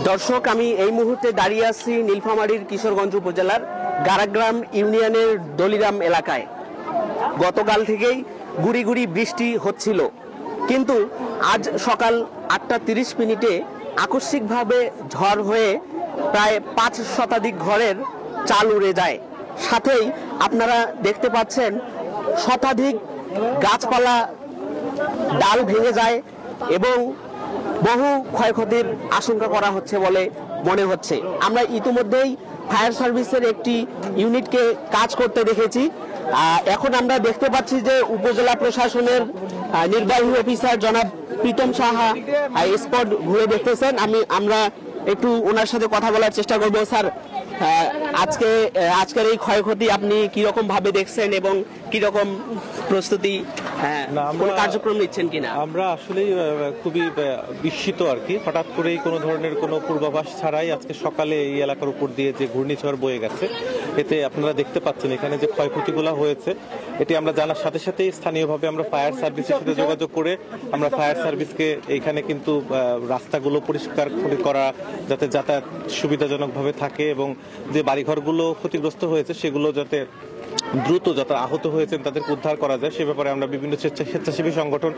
দর্শক, আমি এই মুহূর্তে দাঁড়িয়ে আছি নীলফামারীর কিশোরগঞ্জ উপজেলার গারাগ্রাম ইউনিয়নের দলিরাম এলাকায়। গতকাল থেকেই গুড়ি গুড়ি বৃষ্টি হচ্ছিল, কিন্তু আজ সকাল 8:30 আকস্মিকভাবে ঝড় হয়ে প্রায় 5 শতাধিক ঘরের চাল উড়ে যায়। সাথেই আপনারা দেখতে পাচ্ছেন শতাধিক গাছপালা ডাল ভেঙে যায় এবং বহু ক্ষয়ক্ষতির আশঙ্কা করা হচ্ছে বলে মনে হচ্ছে। আমরা ইতিমধ্যেই ফায়ার সার্ভিসের একটি ইউনিটকে কাজ করতে দেখেছি। এখন আমরা দেখতে পাচ্ছি যে উপজেলা প্রশাসনের নির্বাহী অফিসার জনাব প্রীতম সাহা স্পট ঘুরে দেখতেছেন। আমরা একটু ওনার সাথে কথা বলার চেষ্টা করব। স্যার, আজকের এই ক্ষয়ক্ষতি আপনি কিরকম ভাবে দেখছেন এবং কিরকম প্রস্তুতি কার্যক্রম নিচ্ছেন কিনা? আমরা আসলে খুবই বিস্মিত আর কি। হঠাৎ করেই কোনো ধরনের কোনো পূর্বাভাস ছাড়াই আজকে সকালে এই এলাকার উপর দিয়ে যে ঘূর্ণিঝড় বয়ে গেছে, এতে আপনারা দেখতে পাচ্ছেন এখানে যে ক্ষয়ক্ষতিগুলো হয়েছে, এটি আমরা জানার সাথে সাথেই স্থানীয়ভাবে আমরা ফায়ার সার্ভিসের সাথে যোগাযোগ করে আমরা ফায়ার সার্ভিসকে এইখানে কিন্তু রাস্তাগুলো পরিষ্কার করা যাতে যাতায়াত সুবিধাজনকভাবে থাকে এবং যে বাড়িঘরগুলো ক্ষতিগ্রস্ত হয়েছে সেগুলো যাতে দ্রুত যারা আহত হয়েছেন তাদেরকে উদ্ধার করা যায় সে ব্যাপারে আমরা বিভিন্ন স্বেচ্ছাসেবী সংগঠন,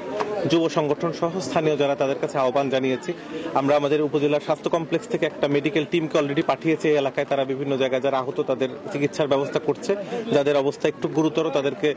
যুব সংগঠন সহ স্থানীয় যারা তাদের কাছে আহ্বান জানিয়েছি। আমরা আমাদের উপজেলার স্বাস্থ্য কমপ্লেক্স থেকে একটা মেডিকেল টিমকে অলরেডি পাঠিয়েছি এই এলাকায়। তারা বিভিন্ন জায়গায় যারা আহত তাদের চিকিৎসার ব্যবস্থা করছে, যাদের অবস্থা একটু গুরুতর তাদেরকে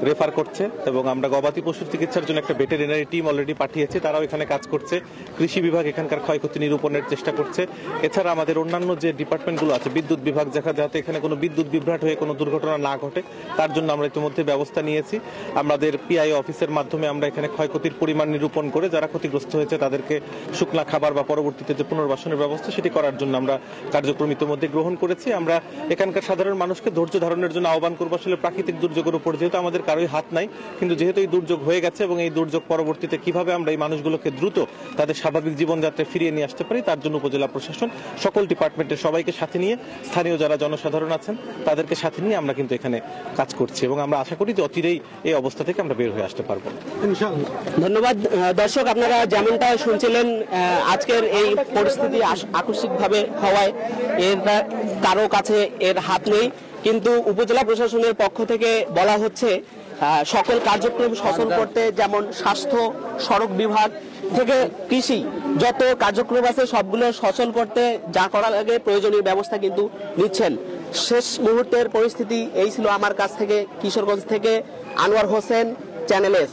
রেফার করছে এবং আমরা গবাদি পশুর চিকিৎসার জন্য একটা ভেটেরিনারি টিম অলরেডি পাঠিয়েছি, তারাও এখানে কাজ করছে। কৃষি বিভাগ এখানকার ক্ষয়ক্ষতি নিরূপণের চেষ্টা করছে। এছাড়া আমাদের অন্যান্য যে ডিপার্টমেন্টগুলো আছে, বিদ্যুৎ বিভাগ যাতে এখানে কোনো বিদ্যুৎ বিভ্রাট হয়ে কোনো দুর্ঘটনা না ঘটে তার জন্য আমরা ইতিমধ্যে ব্যবস্থা নিয়েছি। আমাদের পিআই অফিসের মাধ্যমে আমরা এখানে ক্ষয়ক্ষতির পরিমাণ নিরূপণ করে যারা ক্ষতিগ্রস্ত হয়েছে তাদেরকে শুকনা খাবার বা পরবর্তীতে যে পুনর্বাসনের ব্যবস্থা সেটি করার জন্য আমরা কার্যক্রম ইতিমধ্যে গ্রহণ করেছি। আমরা এখানকার সাধারণ মানুষকে ধৈর্য ধারণের জন্য আহ্বান করবো। আসলে প্রাকৃতিক দুর্যোগের উপর যেহেতু আমাদের কারোই হাত নাই, কিন্তু যেহেতু এই দুর্যোগ হয়ে গেছে এবং এই দুর্যোগ পরবর্তীতে কিভাবে আমরা এই মানুষগুলোকে দ্রুত তাদের স্বাভাবিক জীবনযাত্রায় ফিরিয়ে নিয়ে আসতে পারি তার জন্য উপজেলা প্রশাসন সকল ডিপার্টমেন্টের সবাইকে সাথে নিয়ে, স্থানীয় যারা জনসাধারণ আছেন তাদেরকে সাথে নিয়ে আমরা কিন্তু এখানে কাজ করছি এবং আমরা আশা করি যে অচিরেই এই অবস্থা থেকে আমরা বের হয়ে আসতে পারবো। ধন্যবাদ। দর্শক, আপনারা যেমনটা শুনছিলেন, আজকের এই পরিস্থিতি আকস্মিকভাবে হওয়ায় এর কারো কাছে এর হাত নেই, কিন্তু উপজেলা প্রশাসনের পক্ষ থেকে বলা হচ্ছে সকল কার্যক্রম সচল করতে, যেমন স্বাস্থ্য, সড়ক বিভাগ থেকে কৃষি যত কার্যক্রম আছে সবগুলো সচল করতে যা করা লাগে প্রয়োজনীয় ব্যবস্থা কিন্তু নিচ্ছেন। শেষ মুহূর্তের পরিস্থিতি এই ছিল। আমার কাছ থেকে কিশোরগঞ্জ থেকে আনোয়ার হোসেন, চ্যানেল এস।